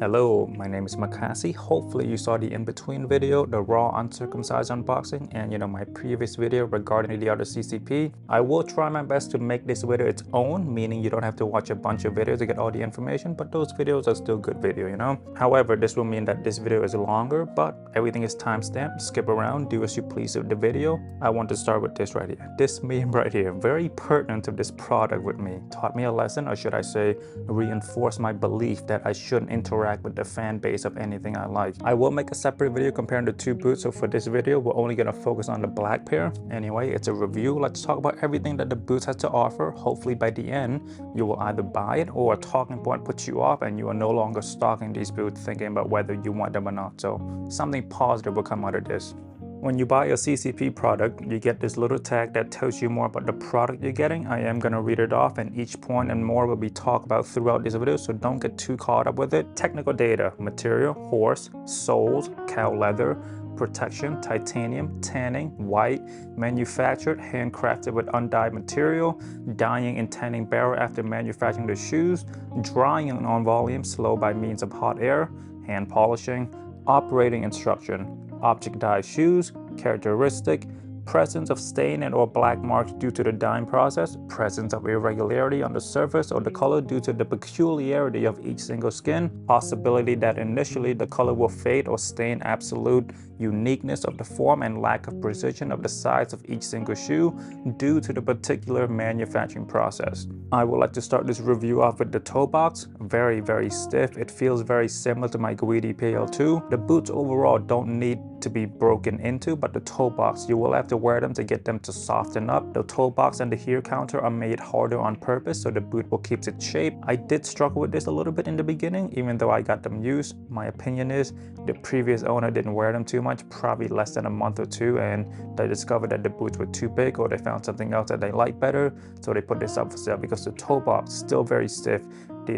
Hello, my name is Makasy. Hopefully you saw the in-between video, the raw uncircumcised unboxing, and my previous video regarding the other CCP. I will try my best to make this video its own, meaning you don't have to watch a bunch of videos to get all the information, but those videos are still good video. However, this will mean that this video is longer, but everything is timestamped. Skip around, do as you please with the video. I want to start with this right here. This meme right here, very pertinent to this product with me. Taught me a lesson, or should I say, reinforced my belief that I shouldn't interact with the fan base of anything I like. I will make a separate video comparing the two boots, so for this video we're only going to focus on the black pair. Anyway, it's a review. Let's talk about everything that the boots has to offer. Hopefully by the end you will either buy it or a talking point puts you off and you are no longer stalking these boots thinking about whether you want them or not. So something positive will come out of this. When you buy a CCP product, you get this little tag that tells you more about the product you're getting. I am going to read it off, and each point and more will be talked about throughout this video, so don't get too caught up with it. Technical data: material, horse, soles, cow leather, protection, titanium, tanning, white, manufactured, handcrafted with undyed material, dyeing and tanning barrel after manufacturing the shoes, drying on volume, slow by means of hot air, hand polishing, operating instruction. Object dye shoes, characteristic, presence of stain and or black marks due to the dyeing process, presence of irregularity on the surface or the color due to the peculiarity of each single skin, possibility that initially the color will fade or stain, absolute uniqueness of the form and lack of precision of the size of each single shoe due to the particular manufacturing process. I would like to start this review off with the toe box. Very stiff. It feels very similar to my Guidi PL2. The boots overall don't need to be broken into, but the toe box, you will have to wear them to get them to soften up. The toe box and the heel counter are made harder on purpose so the boot will keep its shape. I did struggle with this a little bit in the beginning, even though I got them used. My opinion is the previous owner didn't wear them too much, probably less than a month or two, and they discovered that the boots were too big or they found something else that they liked better, so they put this up for sale because the toe box is still very stiff. The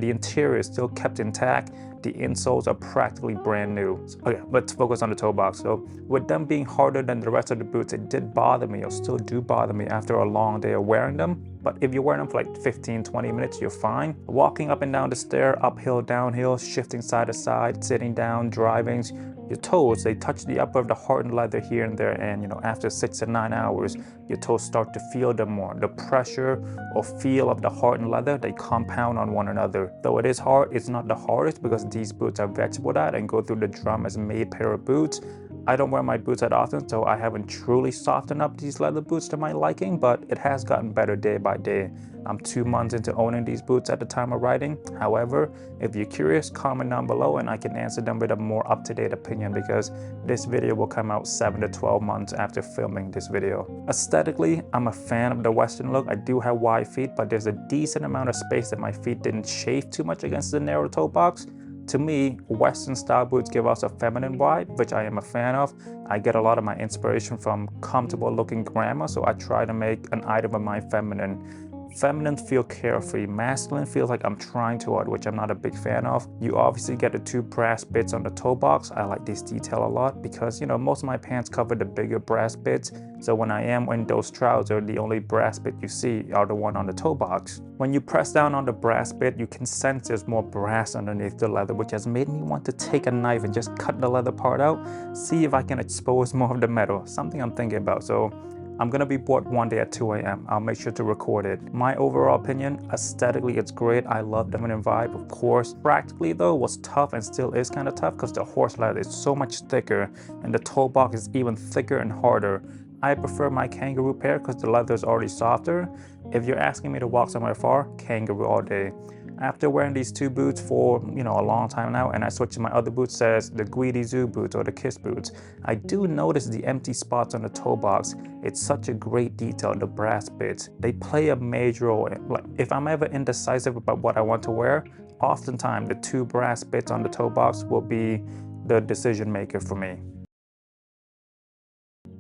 interior is still kept intact. The insoles are practically brand new. Okay, let's focus on the toe box. So with them being harder than the rest of the boots, it did bother me, or still do bother me after a long day of wearing them. But if you wear them for like 15-20 minutes, you're fine. Walking up and down the stair, uphill, downhill, shifting side to side, sitting down, driving, your toes, they touch the upper of the hardened leather here and there, and after 6 to 9 hours, your toes start to feel them more. The pressure or feel of the hardened leather, they compound on one another. Though it is hard, it's not the hardest because these boots are vegetable dyed and go through the drum as made pair of boots. I don't wear my boots that often, so I haven't truly softened up these leather boots to my liking, but it has gotten better day by day. I'm 2 months into owning these boots at the time of writing. However, if you're curious, comment down below and I can answer them with a more up-to-date opinion, because this video will come out 7 to 12 months after filming this video. Aesthetically, I'm a fan of the Western look. I do have wide feet, but there's a decent amount of space that my feet didn't chafe too much against the narrow toe box. To me, Western style boots give us a feminine vibe, which I am a fan of. I get a lot of my inspiration from comfortable looking grandma, so I try to make an item of mine feminine. Feminine feel carefree, masculine feels like I'm trying too hard, which I'm not a big fan of. You obviously get the 2 brass bits on the toe box. I like this detail a lot because most of my pants cover the bigger brass bits, so when I am in those trousers, the only brass bit you see are the one on the toe box. When you press down on the brass bit, you can sense there's more brass underneath the leather, which has made me want to take a knife and just cut the leather part out, see if I can expose more of the metal, something I'm thinking about. So I'm gonna be bored one day at 2 a.m. I'll make sure to record it. My overall opinion, aesthetically it's great. I love the feminine vibe, of course. Practically though, was tough and still is kind of tough because the horse leather is so much thicker and the toe box is even thicker and harder. I prefer my kangaroo pair because the leather is already softer. If you're asking me to walk somewhere far, kangaroo all day. After wearing these 2 boots for a long time now, and I switched to my other boots, says the Guidi Zoo boots or the Kiss boots, I do notice the empty spots on the toe box. It's such a great detail, the brass bits. They play a major role. Like if I'm ever indecisive about what I want to wear, oftentimes the 2 brass bits on the toe box will be the decision maker for me.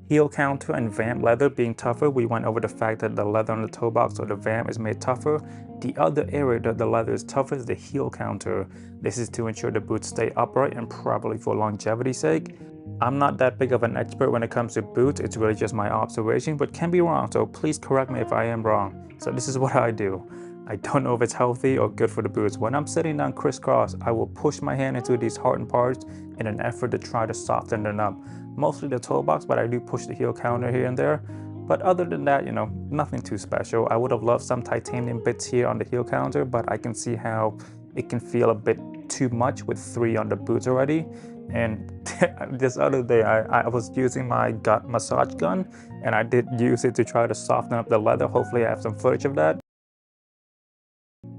Heel counter and vamp leather being tougher, we went over the fact that the leather on the toe box or the vamp is made tougher. The other area that the leather is tougher is the heel counter. This is to ensure the boots stay upright and probably for longevity's sake. I'm not that big of an expert when it comes to boots, it's really just my observation, but can be wrong, so please correct me if I am wrong. So this is what I do. I don't know if it's healthy or good for the boots. When I'm sitting down crisscross, I will push my hand into these hardened parts in an effort to try to soften them up. Mostly the toe box, but I do push the heel counter here and there. But other than that, you know, nothing too special. I would have loved some titanium bits here on the heel counter, but I can see how it can feel a bit too much with 3 on the boots already. And this other day, I was using my massage gun, and I did use it to try to soften up the leather. Hopefully I have some footage of that.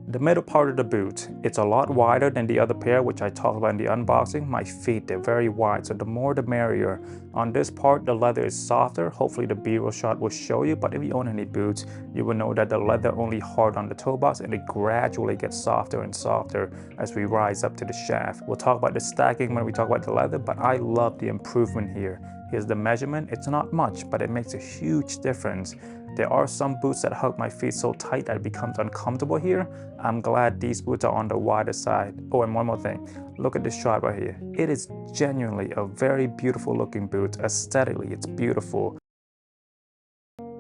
The middle part of the boot, it's a lot wider than the other pair, which I talked about in the unboxing. My feet, they're very wide, so the more the merrier. On this part, the leather is softer. Hopefully the B-roll shot will show you, but if you own any boots, you will know that the leather only hard on the toe box, and it gradually gets softer and softer as we rise up to the shaft. We'll talk about the stacking when we talk about the leather, but I love the improvement here. Here's the measurement. It's not much, but it makes a huge difference. There are some boots that hug my feet so tight that it becomes uncomfortable here. I'm glad these boots are on the wider side. Oh, and one more thing. Look at this shot right here. It is genuinely a very beautiful looking boot. Aesthetically, it's beautiful.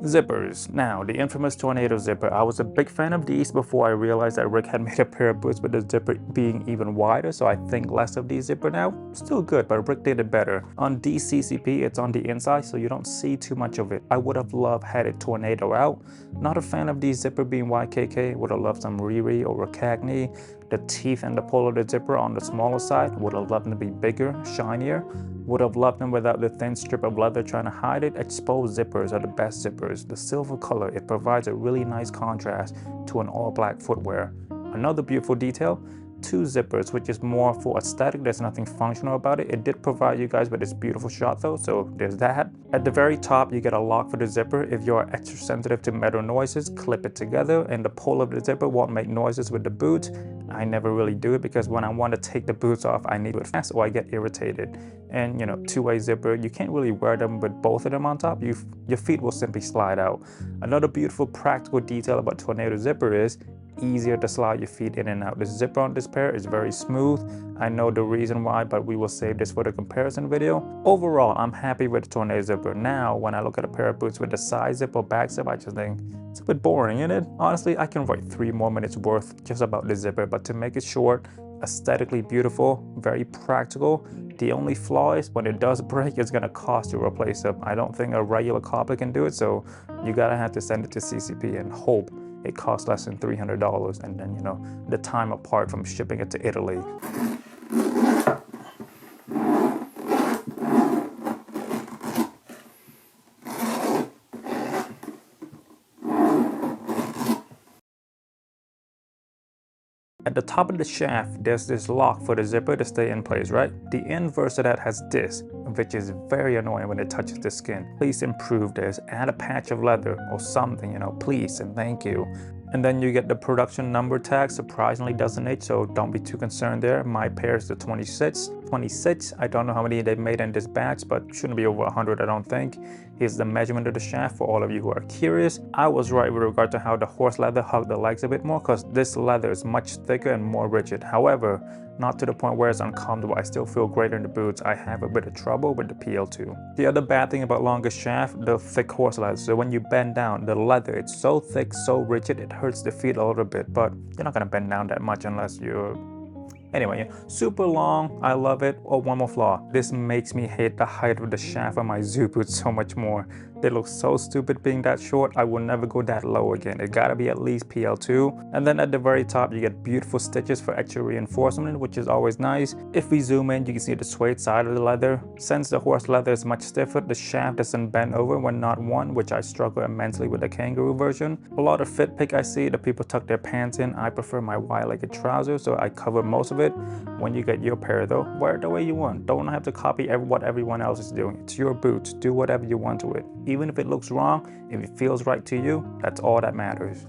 Zippers. Now, the infamous tornado zipper. I was a big fan of these before I realized that Rick had made a pair of boots with the zipper being even wider, so I think less of these zipper now. Still good, but Rick did it better. On these CCP, it's on the inside, so you don't see too much of it. I would have loved had it tornado out. Not a fan of these zipper being YKK. Would have loved some Riri or Rakagni. The teeth and the pull of the zipper on the smaller side. Would have loved them to be bigger, shinier. Would have loved them without the thin strip of leather trying to hide it. Exposed zippers are the best zippers. The silver color, it provides a really nice contrast to an all black footwear. Another beautiful detail, 2 zippers, which is more for aesthetic. There's nothing functional about it. It did provide you guys with this beautiful shot though, so there's that. At the very top, you get a lock for the zipper. If you're extra sensitive to metal noises, clip it together, and the pull of the zipper won't make noises with the boot. I never really do it because when I want to take the boots off, I need it fast or I get irritated. And you know, 2-way zipper, you can't really wear them with both of them on top. Your feet will simply slide out. Another beautiful practical detail about tornado zipper is easier to slide your feet in and out. The zipper on this pair is very smooth. I know the reason why, but we will save this for the comparison video. Overall, I'm happy with the tornado zipper. Now, when I look at a pair of boots with the side zip or back zip, I just think it's a bit boring, isn't it? Honestly, I can write 3 more minutes worth just about the zipper, but to make it short, aesthetically beautiful, very practical. The only flaw is when it does break, it's gonna cost to replace it. I don't think a regular copper can do it, so you gotta have to send it to CCP and hope it costs less than $300, and then, you know, the time apart from shipping it to Italy. At the top of the shaft, there's this lock for the zipper to stay in place, right? The inverse of that has this, which is very annoying when it touches the skin. Please improve this. Add a patch of leather or something, you know, please and thank you. And then you get the production number tag, surprisingly doesn't age, so don't be too concerned there. My pair is the 26. I don't know how many they've made in this batch, but shouldn't be over 100, I don't think. Here's the measurement of the shaft for all of you who are curious. I was right with regard to how the horse leather hugged the legs a bit more, because this leather is much thicker and more rigid. However, not to the point where it's uncomfortable. I still feel great in the boots. I have a bit of trouble with the PL2. The other bad thing about longer shaft, the thick horse leather. So when you bend down, the leather, it's so thick, so rigid, it hurts the feet a little bit, but you're not gonna bend down that much unless you're... Anyway, super long, I love it. Oh, one more flaw. This makes me hate the height of the shaft on my Zoo boots so much more. They look so stupid being that short. I will never go that low again. It gotta be at least PL2. And then at the very top, you get beautiful stitches for extra reinforcement, which is always nice. If we zoom in, you can see the suede side of the leather. Since the horse leather is much stiffer, the shaft doesn't bend over when not worn, which I struggle immensely with the kangaroo version. A lot of fit pick I see, the people tuck their pants in. I prefer my wide-legged trousers, so I cover most of it. When you get your pair though, wear it the way you want. Don't have to copy what everyone else is doing. It's your boots. Do whatever you want to it. Even if it looks wrong, if it feels right to you, that's all that matters.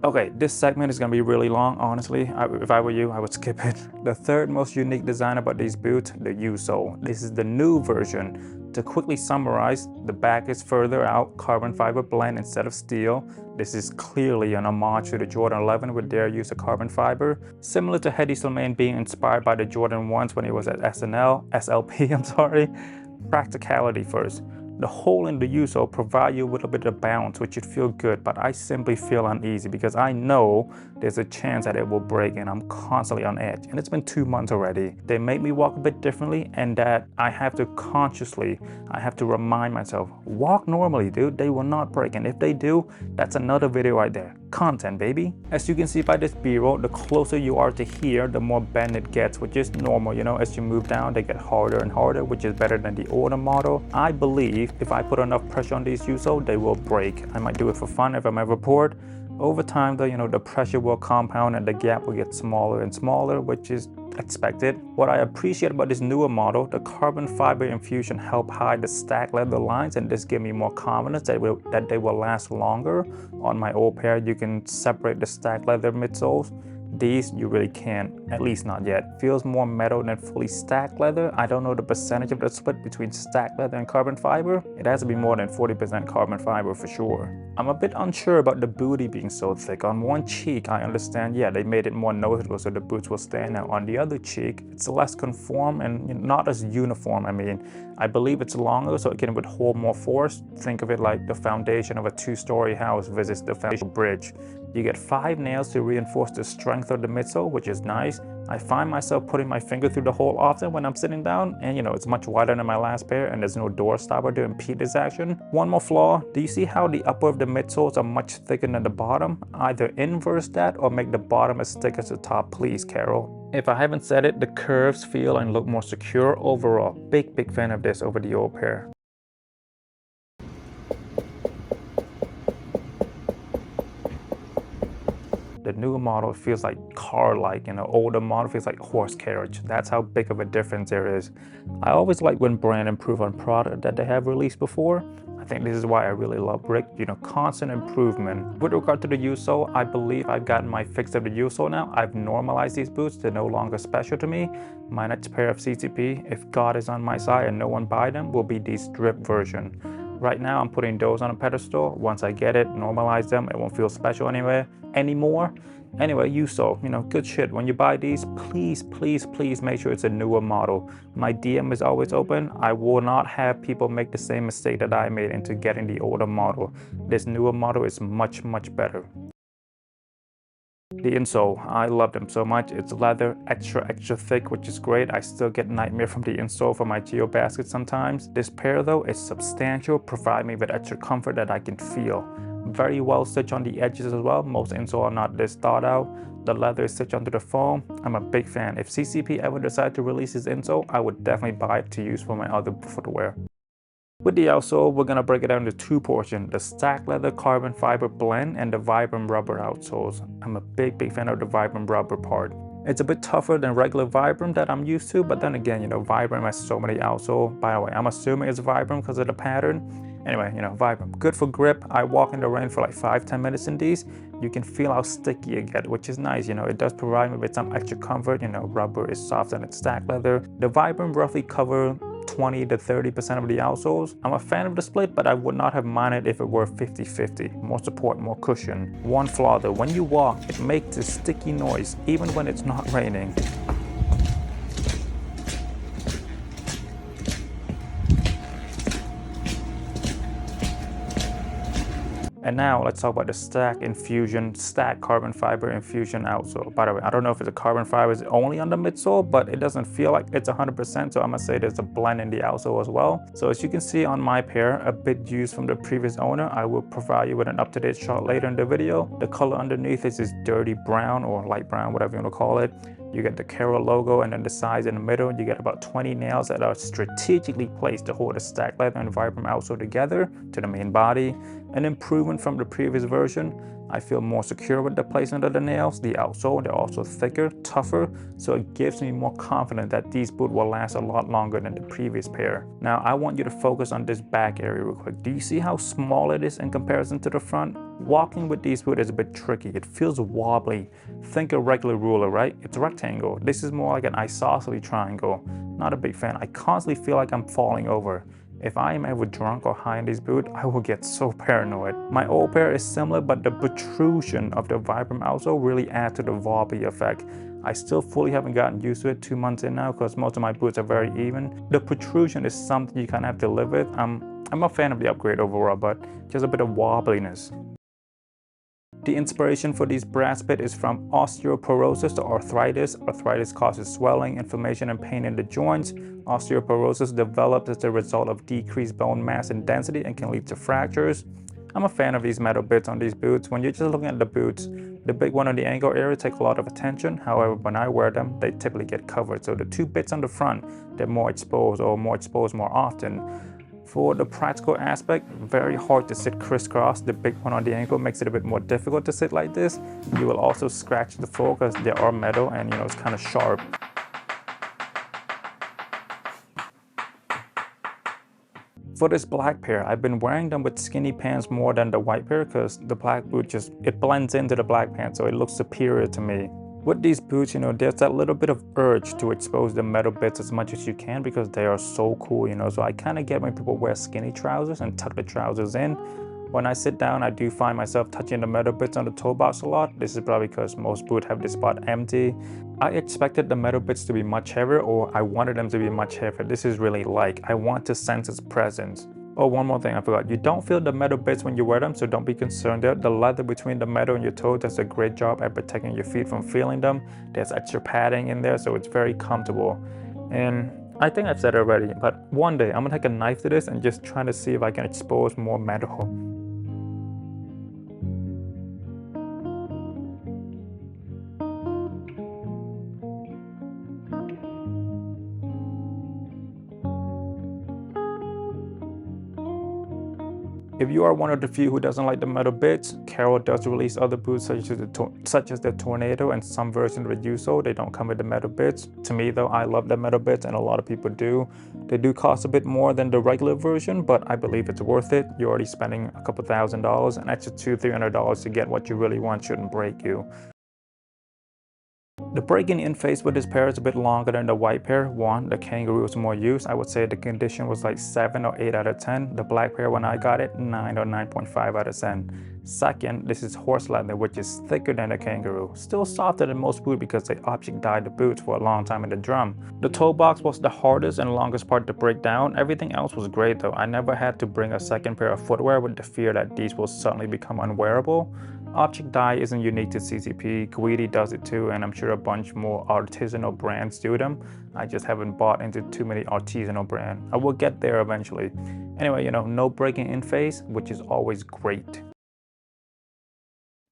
Okay, this segment is gonna be really long, honestly. If I were you, I would skip it. The third most unique design about these boots, the U-sole. This is the new version. To quickly summarize, the back is further out, carbon fiber blend instead of steel. This is clearly an homage to the Jordan 11 with their use of carbon fiber. Similar to Hedi Slimane being inspired by the Jordan 1s when he was at SLP, I'm sorry. Practicality first. The hole in the outsole provide you with a bit of bounce, which should feel good, but I simply feel uneasy because I know there's a chance that it will break and I'm constantly on edge. And it's been 2 months already. They make me walk a bit differently, and that I have to remind myself, walk normally, dude. They will not break, and if they do, that's another video right there. Content, baby. As you can see by this b-roll, the closer you are to here, the more bend it gets, which is normal. You know, as you move down, they get harder and harder, which is better than the older model. I believe if I put enough pressure on these outsole, they will break. I might do it for fun if I'm ever bored. Over time though, you know, the pressure will compound and the gap will get smaller and smaller, which is expected. What I appreciate about this newer model, the carbon fiber infusion help hide the stack leather lines, and this give me more confidence that they will last longer. On my old pair, you can separate the stack leather midsoles. These you really can't, at least not yet. Feels more metal than fully stacked leather. I don't know the percentage of the split between stacked leather and carbon fiber. It has to be more than 40% carbon fiber for sure. I'm a bit unsure about the booty being so thick. On one cheek, I understand, yeah, they made it more noticeable so the boots will stand out. On the other cheek, it's less conform and not as uniform. I mean, I believe it's longer so it can withhold more force. Think of it like the foundation of a 2-story house versus the foundation bridge. You get 5 nails to reinforce the strength of the midsole, which is nice. I find myself putting my finger through the hole often when I'm sitting down, and you know, it's much wider than my last pair and there's no door stopper to impede this action. One more flaw, do you see how the upper of the midsoles are much thicker than the bottom? Either inverse that or make the bottom as thick as the top, please, Carol. If I haven't said it, the curves feel and look more secure overall. Big fan of this over the old pair. The newer model feels like car-like, and the older model feels like horse carriage. That's how big of a difference there is. I always like when brands improve on product that they have released before. I think this is why I really love Brick, you know, constant improvement. With regard to the outsole, I believe I've gotten my fix of the outsole now. I've normalized these boots, they're no longer special to me. My next pair of CCP, if God is on my side and no one buy them, will be the strip version. Right now, I'm putting those on a pedestal. Once I get it, normalize them, it won't feel special anymore. Anyway, outsole, you know, good shit. When you buy these, please make sure it's a newer model. My DM is always open. I will not have people make the same mistake that I made into getting the older model. This newer model is much better. The insole, I love them so much. It's leather, extra thick, which is great. I still get nightmare from the insole for my geo basket sometimes. This pair though is substantial, provide me with extra comfort that I can feel. Very well stitched on the edges as well. Most insole are not this thought out. The leather is stitched onto the foam. I'm a big fan. If CCP ever decide to release this insole, I would definitely buy it to use for my other footwear. With the outsole, we're gonna break it down into 2 portions, the stack leather carbon fiber blend and the Vibram rubber outsoles. I'm a big fan of the Vibram rubber part. It's a bit tougher than regular Vibram that I'm used to, but then again, you know, Vibram has so many outsoles. By the way, I'm assuming it's Vibram because of the pattern. Anyway, you know, Vibram, good for grip. I walk in the rain for like 5-10 minutes in these. You can feel how sticky it gets, which is nice. You know, it does provide me with some extra comfort. You know, rubber is softer than stack leather. The Vibram roughly cover 20 to 30% of the outsoles. I'm a fan of the split, but I would not have minded if it were 50-50. More support, more cushion. One flaw though, when you walk, it makes a sticky noise, even when it's not raining. And now let's talk about the stack carbon fiber infusion outsole. By the way, I don't know if it's a carbon fiber is only on the midsole, but it doesn't feel like it's 100%, so I'm gonna say there's a blend in the outsole as well. So as you can see on my pair, a bit used from the previous owner. I will provide you with an up-to-date shot later in the video. The color underneath is this dirty brown or light brown, whatever you want to call it. You get the Carol logo, and then the sides in the middle, you get about 20 nails that are strategically placed to hold the stack leather and Vibram outsole together to the main body. An improvement from the previous version. I feel more secure with the placement of the nails. The outsole, they're also thicker, tougher, so it gives me more confidence that these boots will last a lot longer than the previous pair. Now, I want you to focus on this back area real quick. Do you see how small it is in comparison to the front? Walking with these boots is a bit tricky. It feels wobbly. Think a regular ruler, right? It's a rectangle. This is more like an isosceles triangle. Not a big fan. I constantly feel like I'm falling over. If I am ever drunk or high in these boots, I will get so paranoid. My old pair is similar, but the protrusion of the Vibram outsole really adds to the wobbly effect. I still fully haven't gotten used to it 2 months in now because most of my boots are very even. The protrusion is something you kind of have to live with. I'm a fan of the upgrade overall, but just a bit of wobbliness. The inspiration for these brass bits is from osteoporosis or arthritis. Arthritis causes swelling, inflammation, and pain in the joints. Osteoporosis develops as a result of decreased bone mass and density and can lead to fractures. I'm a fan of these metal bits on these boots. When you're just looking at the boots, the big one on the ankle area take a lot of attention. However, when I wear them, they typically get covered. So the two bits on the front, they're more exposed more often. For the practical aspect, very hard to sit crisscross. The big one on the ankle makes it a bit more difficult to sit like this. You will also scratch the floor because they are metal and it's kind of sharp. For this black pair, I've been wearing them with skinny pants more than the white pair because the black boot it blends into the black pants, so it looks superior to me. With these boots, there's that little bit of urge to expose the metal bits as much as you can because they are so cool, so I kind of get when people wear skinny trousers and tuck the trousers in. When I sit down, I do find myself touching the metal bits on the toe box a lot. This is probably because most boots have this spot empty. I expected the metal bits to be much heavier, or I wanted them to be much heavier. This is really I want to sense its presence. Oh, one more thing I forgot. You don't feel the metal bits when you wear them, so don't be concerned there. The leather between the metal and your toe does a great job at protecting your feet from feeling them. There's extra padding in there, so it's very comfortable. And I think I've said it already, but one day I'm gonna take a knife to this and just try to see if I can expose more metal. If you are one of the few who doesn't like the metal bits, Carol does release other boots such as the Tornado and some versions of the Usole. They don't come with the metal bits. To me though, I love the metal bits and a lot of people do. They do cost a bit more than the regular version, but I believe it's worth it. You're already spending a couple $1,000, an extra $200-300 to get what you really want shouldn't break you. The breaking in phase with this pair is a bit longer than the white pair. One, the kangaroo is more used. I would say the condition was like 7 or 8 out of 10. The black pair when I got it, 9 or 9.5 out of 10. Second, this is horse leather, which is thicker than the kangaroo. Still softer than most boots because they object dyed the boots for a long time in the drum. The toe box was the hardest and longest part to break down. Everything else was great though. I never had to bring a second pair of footwear with the fear that these will suddenly become unwearable. Object dye isn't unique to CCP, Guidi does it too, and I'm sure a bunch more artisanal brands do them. I just haven't bought into too many artisanal brands. I will get there eventually. Anyway, no breaking in phase, which is always great.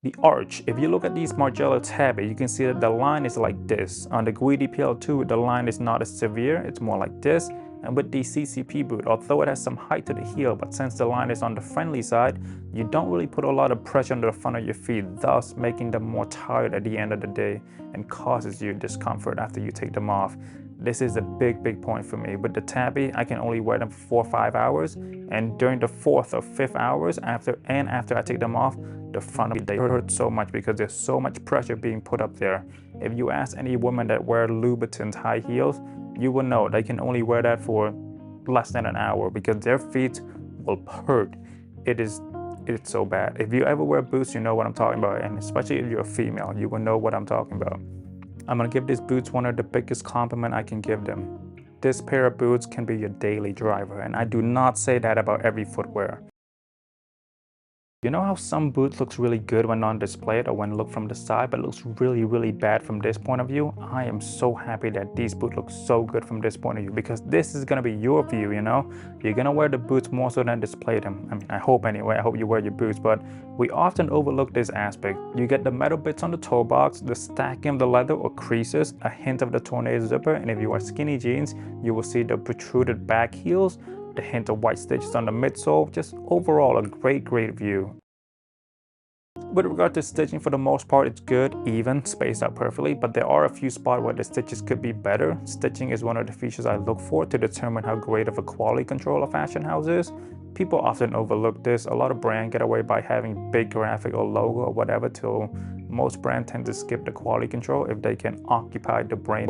The arch, if you look at these Margiela tabby, you can see that the line is like this. On the Guidi PL2, the line is not as severe, it's more like this. And with the CCP boot, although it has some height to the heel, but since the line is on the friendly side, you don't really put a lot of pressure on the front of your feet, thus making them more tired at the end of the day and causes you discomfort after you take them off. This is a big point for me. With the tabby, I can only wear them for 4 or 5 hours, and during the 4th or 5th hours after I take them off, the front of they hurt so much because there's so much pressure being put up there. If you ask any woman that wear Louboutins high heels, you will know they can only wear that for less than an hour because their feet will hurt. It's so bad. If you ever wear boots, you know what I'm talking about, and especially if you're a female, you will know what I'm talking about. I'm gonna give these boots one of the biggest compliment I can give them. This pair of boots can be your daily driver, and I do not say that about every footwear. You know how some boots looks really good when on display or when looked from the side, but looks really bad from this point of view? I am so happy that these boots look so good from this point of view because this is gonna be your view, You're gonna wear the boots more so than display them. I mean, I hope anyway, I hope you wear your boots, but we often overlook this aspect. You get the metal bits on the toe box, the stacking of the leather or creases, a hint of the Tornado zipper, and if you wear skinny jeans, you will see the protruded back heels, the hint of white stitches on the midsole. Just overall a great view. With regard to stitching, for the most part it's good, even, spaced out perfectly, but there are a few spots where the stitches could be better. Stitching is one of the features I look for to determine how great of a quality control a fashion house is. People often overlook this. A lot of brands get away by having big graphic or logo or whatever, till most brands tend to skip the quality control if they can occupy the brain.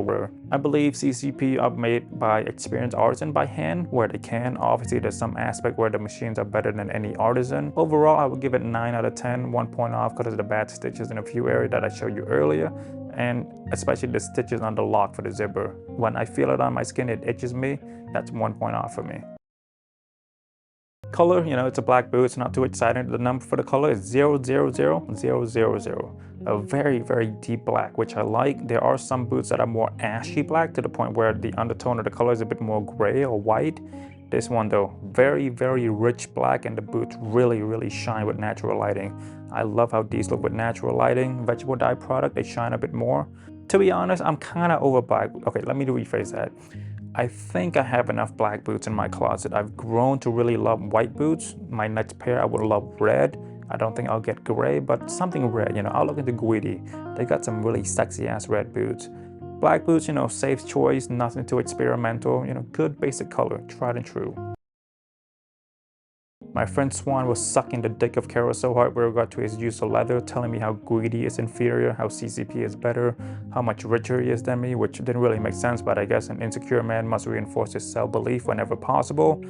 I believe CCP are made by experienced artisan by hand where they can. Obviously there's some aspect where the machines are better than any artisan. Overall I would give it 9 out of 10, 1 point off because of the bad stitches in a few areas that I showed you earlier, and especially the stitches on the lock for the zipper. When I feel it on my skin, it itches me. That's 1 point off for me. color, you know, it's a black boot. It's not too exciting. The number for the color is 000000. A very, very deep black, which I like. There are some boots that are more ashy black to the point where the undertone of the color is a bit more gray or white. This one though, very, very rich black, and the boots really, really shine with natural lighting. I love how these look with natural lighting. Vegetable dye product, they shine a bit more. To be honest, I'm kind of over black. Okay, let me rephrase that. I think I have enough black boots in my closet. I've grown to really love white boots. My next pair I would love red. I don't think I'll get gray, but something red, you know. I'll look into Guidi. They got some really sexy ass red boots. Black boots, you know, safe choice, nothing too experimental, you know, good basic color, tried and true. My friend Swan was sucking the dick of Kara so hard with regard to his use of leather, telling me how Guidi is inferior, how CCP is better, how much richer he is than me, which didn't really make sense, but I guess an insecure man must reinforce his self-belief whenever possible.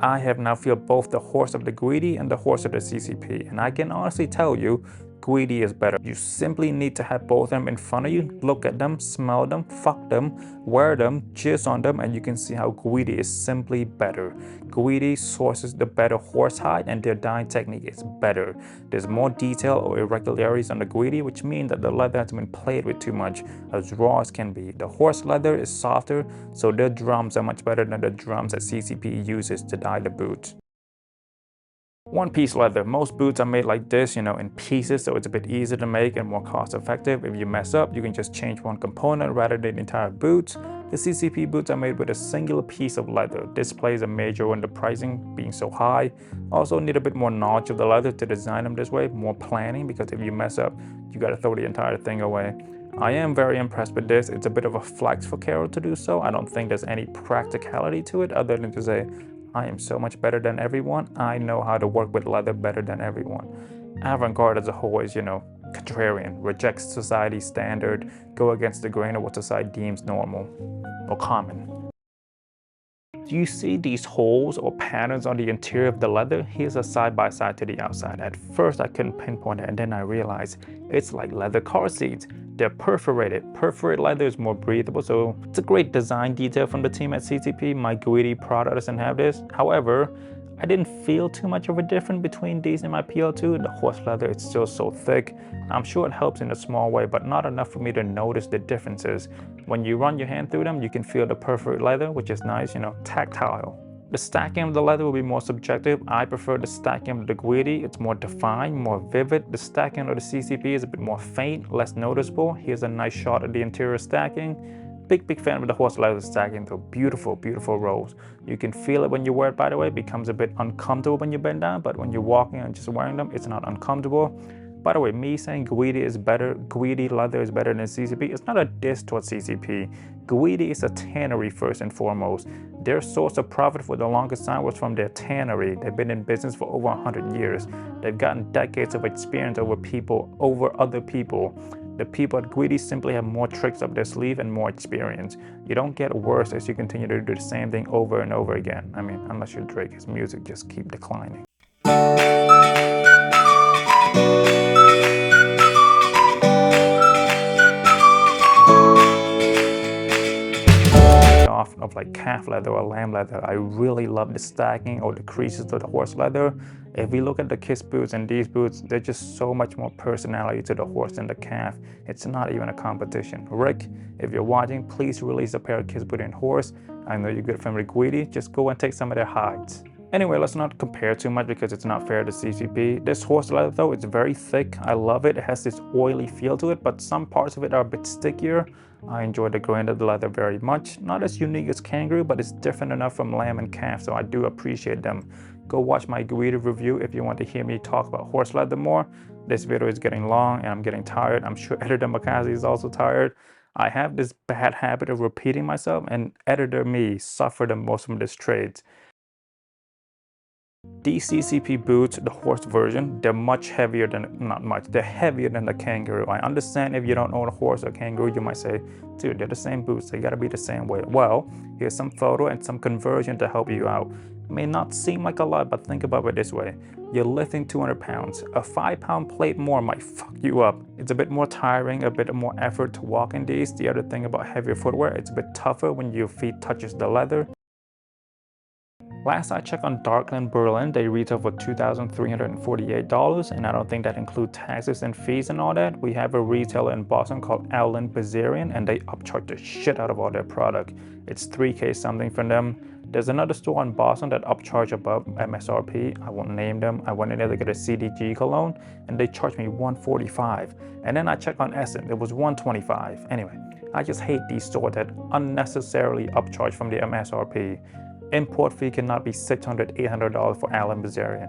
I have now feel both the horse of the Guidi and the horse of the CCP, and I can honestly tell you, Guidi is better. You simply need to have both of them in front of you, look at them, smell them, fuck them, wear them, jizz on them, and you can see how Guidi is simply better. Guidi sources the better horse hide, and their dyeing technique is better. There's more detail or irregularities on the Guidi, which mean that the leather has been played with too much, as raw as can be. The horse leather is softer, so their drums are much better than the drums that CCP uses to dye the boots. One-piece leather. Most boots are made like this, you know, in pieces, so it's a bit easier to make and more cost-effective. If you mess up, you can just change one component rather than the entire boots. The CCP boots are made with a singular piece of leather. This plays a major role in the pricing being so high. Also need a bit more knowledge of the leather to design them this way, more planning, because if you mess up, you gotta throw the entire thing away. I am very impressed with this. It's a bit of a flex for Carol to do so. I don't think there's any practicality to it other than to say, I am so much better than everyone. I know how to work with leather better than everyone. Avant-garde as a whole is, you know, contrarian, rejects society's standard, go against the grain of what society deems normal or common. Do you see these holes or patterns on the interior of the leather? Here's a side-by-side to the outside. At first I couldn't pinpoint it, and then I realized it's like leather car seats. They're perforated. Perforated leather is more breathable, so it's a great design detail from the team at CCP. My Guidi product doesn't have this. However, I didn't feel too much of a difference between these and my PL2. The horse leather is still so thick. I'm sure it helps in a small way, but not enough for me to notice the differences. When you run your hand through them, you can feel the perforated leather, which is nice, you know, tactile. The stacking of the leather will be more subjective. I prefer the stacking of the Guidi. It's more defined, more vivid. The stacking of the CCP is a bit more faint, less noticeable. Here's a nice shot of the interior stacking. Big fan of the horse leather stacking though. Beautiful, beautiful rolls. You can feel it when you wear it, by the way. It becomes a bit uncomfortable when you bend down, but when you're walking and just wearing them, it's not uncomfortable. By the way, me saying Guidi is better, Guidi leather is better than CCP, it's not a diss towards CCP. Guidi is a tannery first and foremost. Their source of profit for the longest time was from their tannery. They've been in business for over 100 years. They've gotten decades of experience over other people. The people at Guidi simply have more tricks up their sleeve and more experience. You don't get worse as you continue to do the same thing over and over again. I mean, unless you're Drake, his music just keeps declining. Of like calf leather or lamb leather. I really love the stacking or the creases of the horse leather. If we look at the Kiss boots and these boots, they're just so much more personality to the horse than the calf. It's not even a competition. Rick, if you're watching, please release a pair of Kiss boot and horse. I know you're good friend with Guidi. Just go and take some of their hides. Anyway, let's not compare too much because it's not fair to CCP. This horse leather though, it's very thick. I love it. It has this oily feel to it, but some parts of it are a bit stickier. I enjoy the grain of the leather very much. Not as unique as kangaroo, but it's different enough from lamb and calf, so I do appreciate them. Go watch my Guidi review if you want to hear me talk about horse leather more. This video is getting long and I'm getting tired. I'm sure editor Makasy is also tired. I have this bad habit of repeating myself, and editor me suffered the most from this trait. These CCP boots, the horse version, they're much heavier than, not much, they're heavier than the kangaroo. I understand if you don't own a horse or kangaroo, you might say, dude, they're the same boots, they gotta be the same weight. Well, here's some photo and some conversion to help you out. It may not seem like a lot, but think about it this way. You're lifting 200 pounds. A 5-pound plate more might fuck you up. It's a bit more tiring, a bit more effort to walk in these. The other thing about heavier footwear, it's a bit tougher when your feet touches the leather. Last I checked on Darkland Berlin, they retail for $2,348, and I don't think that includes taxes and fees and all that. We have a retailer in Boston called Allen Bazarian, and they upcharge the shit out of all their product. It's $3K something from them. There's another store in Boston that upcharge above MSRP. I won't name them. I went in there to get a CDG cologne, and they charged me $145. And then I checked on Essen, it was $125. Anyway, I just hate these stores that unnecessarily upcharge from the MSRP. Import fee cannot be $600, $800 for Allen Bazarian.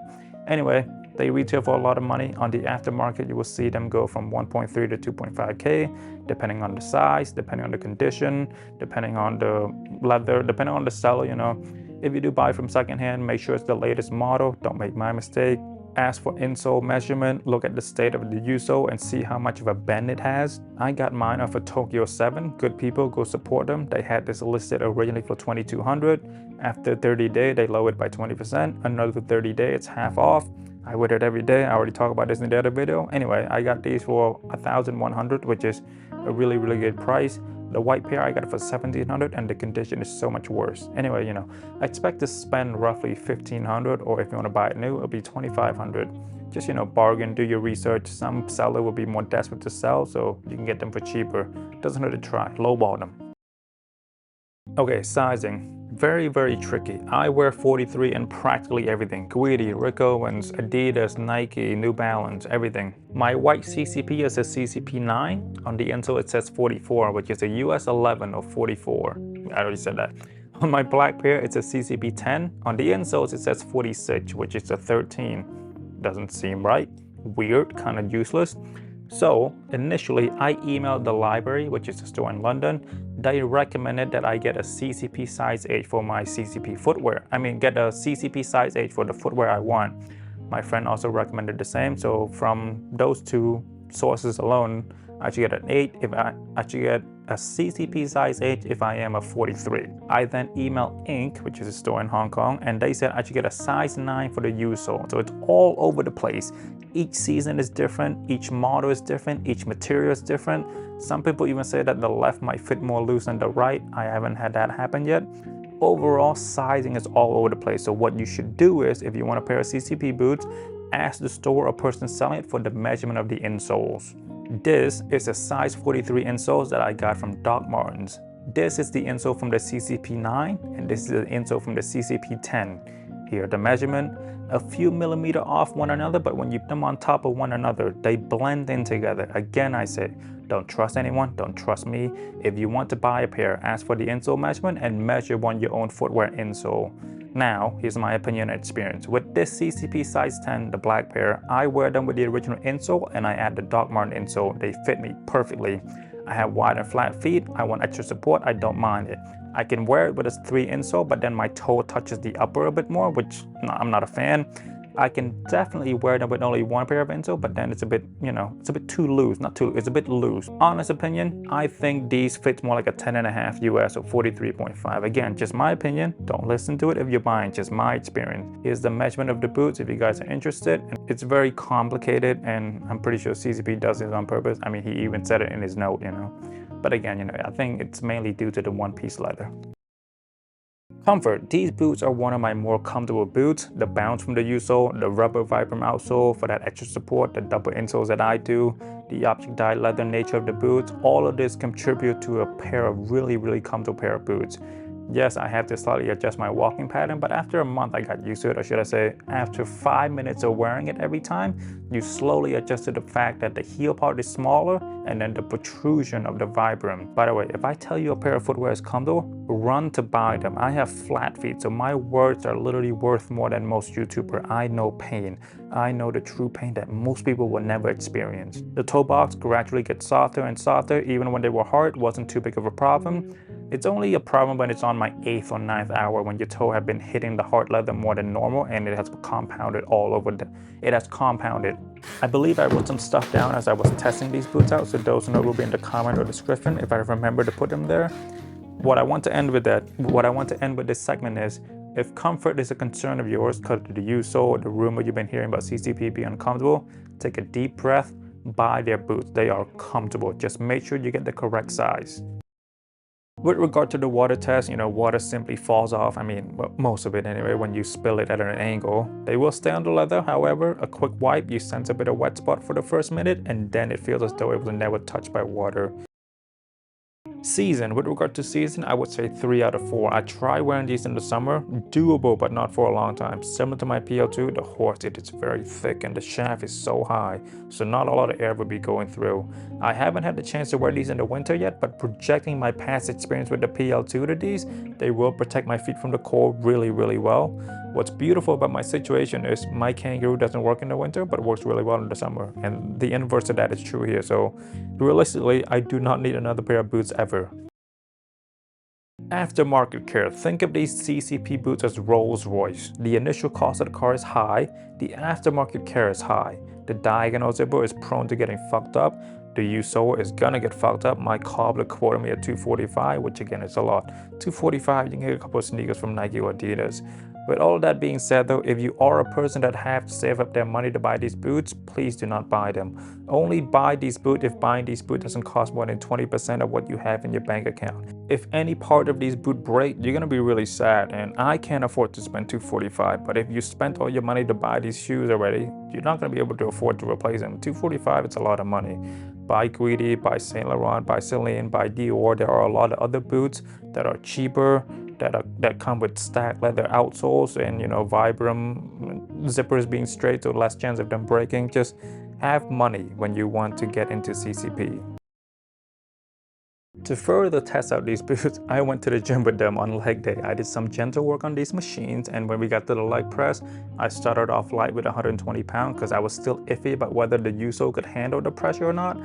Anyway, they retail for a lot of money. On the aftermarket, you will see them go from 1.3 to 2.5K, depending on the size, depending on the condition, depending on the leather, depending on the seller, you know. If you do buy from secondhand, make sure it's the latest model. Don't make my mistake. Ask for insole measurement, look at the state of the outsole and see how much of a bend it has. I got mine off of Tokyo 7. Good people, go support them. They had this listed originally for $2,200. After 30 days, they lowered it by 20%. Another 30 days, it's half off. I wear it every day. I already talked about this in the other video. Anyway, I got these for $1,100, which is a really, really good price. The white pair I got it for $1,700, and the condition is so much worse. Anyway, you know, I expect to spend roughly $1,500, or if you want to buy it new, it'll be $2,500. Just, you know, bargain, do your research. Some seller will be more desperate to sell, so you can get them for cheaper. Doesn't hurt to try. Lowball them. Okay, sizing. Very, very tricky. I wear 43 in practically everything. Guidi, Rick Owens, Adidas, Nike, New Balance, everything. My white CCP is a CCP 9. On the insole it says 44, which is a US 11 or 44. I already said that. On my black pair, it's a CCP 10. On the insoles it says 46, which is a 13. Doesn't seem right. Weird, kind of useless. So initially I emailed the library, which is a store in London. They recommended that I get a CCP size 8 for my CCP footwear. I mean, get a CCP size 8 for the footwear I want. My friend also recommended the same. So from those two sources alone, I should get an 8 if I should get a CCP size 8 if I am a 43. I then emailed Inc., which is a store in Hong Kong, and they said I should get a size 9 for the outsole. So it's all over the place. Each season is different, each model is different, each material is different. Some people even say that the left might fit more loose than the right. I haven't had that happen yet. Overall, sizing is all over the place. So what you should do is, if you want a pair of CCP boots, ask the store or person selling it for the measurement of the insoles. This is a size 43 insoles that I got from Doc Martens. This is the insole from the CCP 9, and this is the insole from the CCP 10. Here, the measurement, a few millimeters off one another, but when you put them on top of one another, they blend in together. Again, I say, don't trust anyone, don't trust me. If you want to buy a pair, ask for the insole measurement and measure on your own footwear insole. Now, here's my opinion and experience. With this CCP size 10, the black pair, I wear them with the original insole and I add the Doc Marten insole. They fit me perfectly. I have wide and flat feet. I want extra support. I don't mind it. I can wear it with a 3 insole, but then my toe touches the upper a bit more, which I'm not a fan. I can definitely wear them with only one pair of insole, but then it's a bit, you know, it's a bit too loose. Not too, it's a bit loose. Honest opinion, I think these fits more like a 10.5 US or 43.5. Again, just my opinion. Don't listen to it if you're buying, just my experience. Here's the measurement of the boots if you guys are interested. It's very complicated, and I'm pretty sure CCP does this on purpose. I mean, he even said it in his note, you know. But again, you know, I think it's mainly due to the one-piece leather. Comfort. These boots are one of my more comfortable boots. The bounce from the outsole, the rubber Vibram outsole for that extra support, the double insoles that I do, the object dyed leather nature of the boots, all of this contribute to a pair of really comfortable pair of boots. Yes, I have to slightly adjust my walking pattern, but after a month I got used to it, or should I say, after 5 minutes of wearing it every time, you slowly adjust to the fact that the heel part is smaller and then the protrusion of the Vibram. By the way, if I tell you a pair of footwear is comfortable, run to buy them. I have flat feet, so my words are literally worth more than most YouTubers. I know pain. I know the true pain that most people will never experience. The toe box gradually gets softer and softer. Even when they were hard, it wasn't too big of a problem. It's only a problem when it's on my 8th or 9th hour, when your toe has been hitting the hard leather more than normal and it has compounded all over it has compounded. I believe I wrote some stuff down as I was testing these boots out, so those notes will be in the comment or description if I remember to put them there. What I want to end with this segment is, if comfort is a concern of yours because of the outsole, the rumor you've been hearing about CCP being uncomfortable, take a deep breath, buy their boots. They are comfortable. Just make sure you get the correct size. With regard to the water test, water simply falls off. I mean, well, most of it anyway, when you spill it at an angle. They will stay on the leather, however, a quick wipe, you sense a bit of wet spot for the first minute, and then it feels as though it was never touched by water. Season, with regard to season, I would say 3 out of 4. I try wearing these in the summer, doable but not for a long time. Similar to my PL2, the horse it is very thick and the shaft is so high, so not a lot of air would be going through. I haven't had the chance to wear these in the winter yet, but projecting my past experience with the PL2 to these, they will protect my feet from the cold really well. What's beautiful about my situation is my kangaroo doesn't work in the winter, but works really well in the summer, and the inverse of that is true here. So realistically, I do not need another pair of boots ever. Aftermarket care. Think of these CCP boots as Rolls Royce. The initial cost of the car is high, the aftermarket care is high. The diagonal zipper is prone to getting fucked up. The U-sole is gonna get fucked up. My cobbler quoted me at $245, which again is a lot. $245, you can get a couple of sneakers from Nike or Adidas. With all of that being said though, if you are a person that have to save up their money to buy these boots, please do not buy them. Only buy these boots if buying these boots doesn't cost more than 20% of what you have in your bank account. If any part of these boots break, you're gonna be really sad, and I can't afford to spend $245, but if you spent all your money to buy these shoes already, you're not gonna be able to afford to replace them. $245, it's a lot of money. Buy Guidi, buy Saint Laurent, buy Celine, buy Dior. There are a lot of other boots that are cheaper, that come with stacked leather outsoles and Vibram zippers being straight, so less chance of them breaking. Just have money when you want to get into CCP. To further test out these boots, I went to the gym with them on leg day. I did some gentle work on these machines, and when we got to the leg press, I started off light with 120 pounds because I was still iffy about whether the U-sole could handle the pressure or not.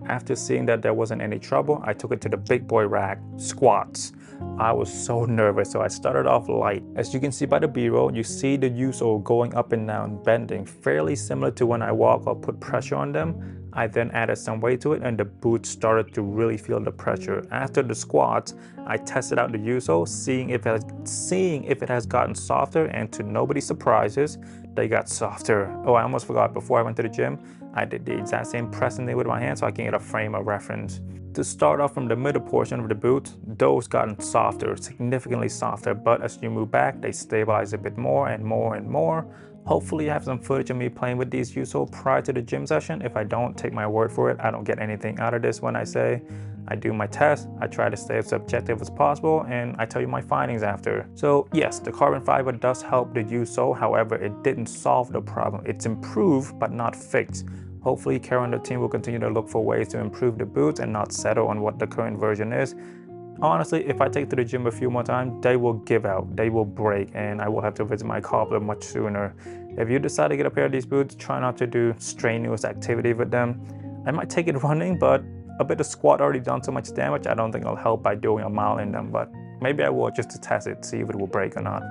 After seeing that there wasn't any trouble, I took it to the big boy rack, squats. I was so nervous, so I started off light. As you can see by the B-roll, you see the U-sole going up and down, bending, fairly similar to when I walk or put pressure on them. I then added some weight to it and the boot started to really feel the pressure. After the squats, I tested out the U-sole, seeing if it has gotten softer, and to nobody's surprises, they got softer. Oh, I almost forgot, before I went to the gym, I did the exact same pressing thing with my hand so I can get a frame of reference. To start off from the middle portion of the boot, those gotten softer, significantly softer, but as you move back, they stabilize a bit more and more and more. Hopefully you have some footage of me playing with these U-sole prior to the gym session. If I don't, take my word for it. I don't get anything out of this when I say. I do my test, I try to stay as objective as possible, and I tell you my findings after. So yes, the carbon fiber does help the U-sole, however, it didn't solve the problem. It's improved, but not fixed. Hopefully Karen and the team will continue to look for ways to improve the boots and not settle on what the current version is. Honestly, if I take to the gym a few more times, they will give out, they will break, and I will have to visit my cobbler much sooner. If you decide to get a pair of these boots, try not to do strenuous activity with them. I might take it running, but a bit of squat already done so much damage, I don't think I'll help by doing a mile in them, but maybe I will just to test it, see if it will break or not.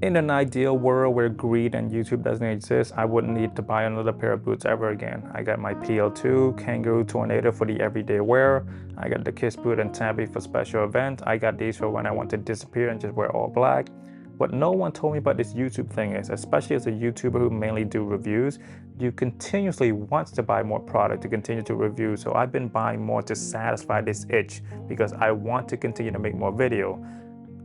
In an ideal world where greed and YouTube doesn't exist, I wouldn't need to buy another pair of boots ever again. I got my PL2 Kangaroo Tornado for the everyday wear. I got the Kiss boot and Tabby for special events. I got these for when I want to disappear and just wear all black. What no one told me about this YouTube thing is, especially as a YouTuber who mainly do reviews, you continuously wants to buy more product to continue to review. So I've been buying more to satisfy this itch because I want to continue to make more video.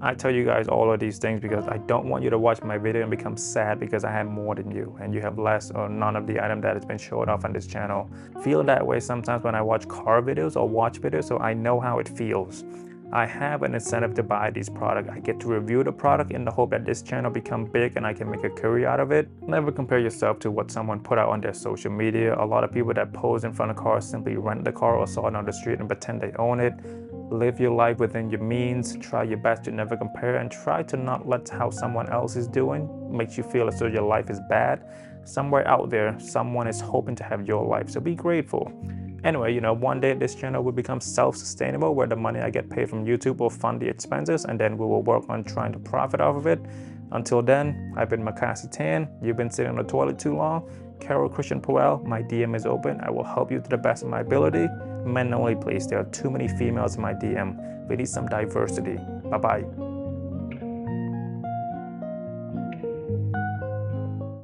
I tell you guys all of these things because I don't want you to watch my video and become sad because I have more than you and you have less or none of the item that has been showed off on this channel. Feel that way sometimes when I watch car videos or watch videos, so I know how it feels. I have an incentive to buy these products. I get to review the product in the hope that this channel become big and I can make a career out of it. Never compare yourself to what someone put out on their social media. A lot of people that pose in front of cars simply rent the car or saw it on the street and pretend they own it. Live your life within your means. Try your best to never compare and try to not let how someone else is doing makes you feel as though your life is bad. Somewhere out there, someone is hoping to have your life, so be grateful. Anyway, one day this channel will become self-sustainable where the money I get paid from YouTube will fund the expenses and then we will work on trying to profit off of it. Until then, I've been Makasy Tan. You've been sitting on the toilet too long. Carol Christian Poell, my DM is open. I will help you to the best of my ability. Men only, please. There are too many females in my DM. We need some diversity. Bye-bye.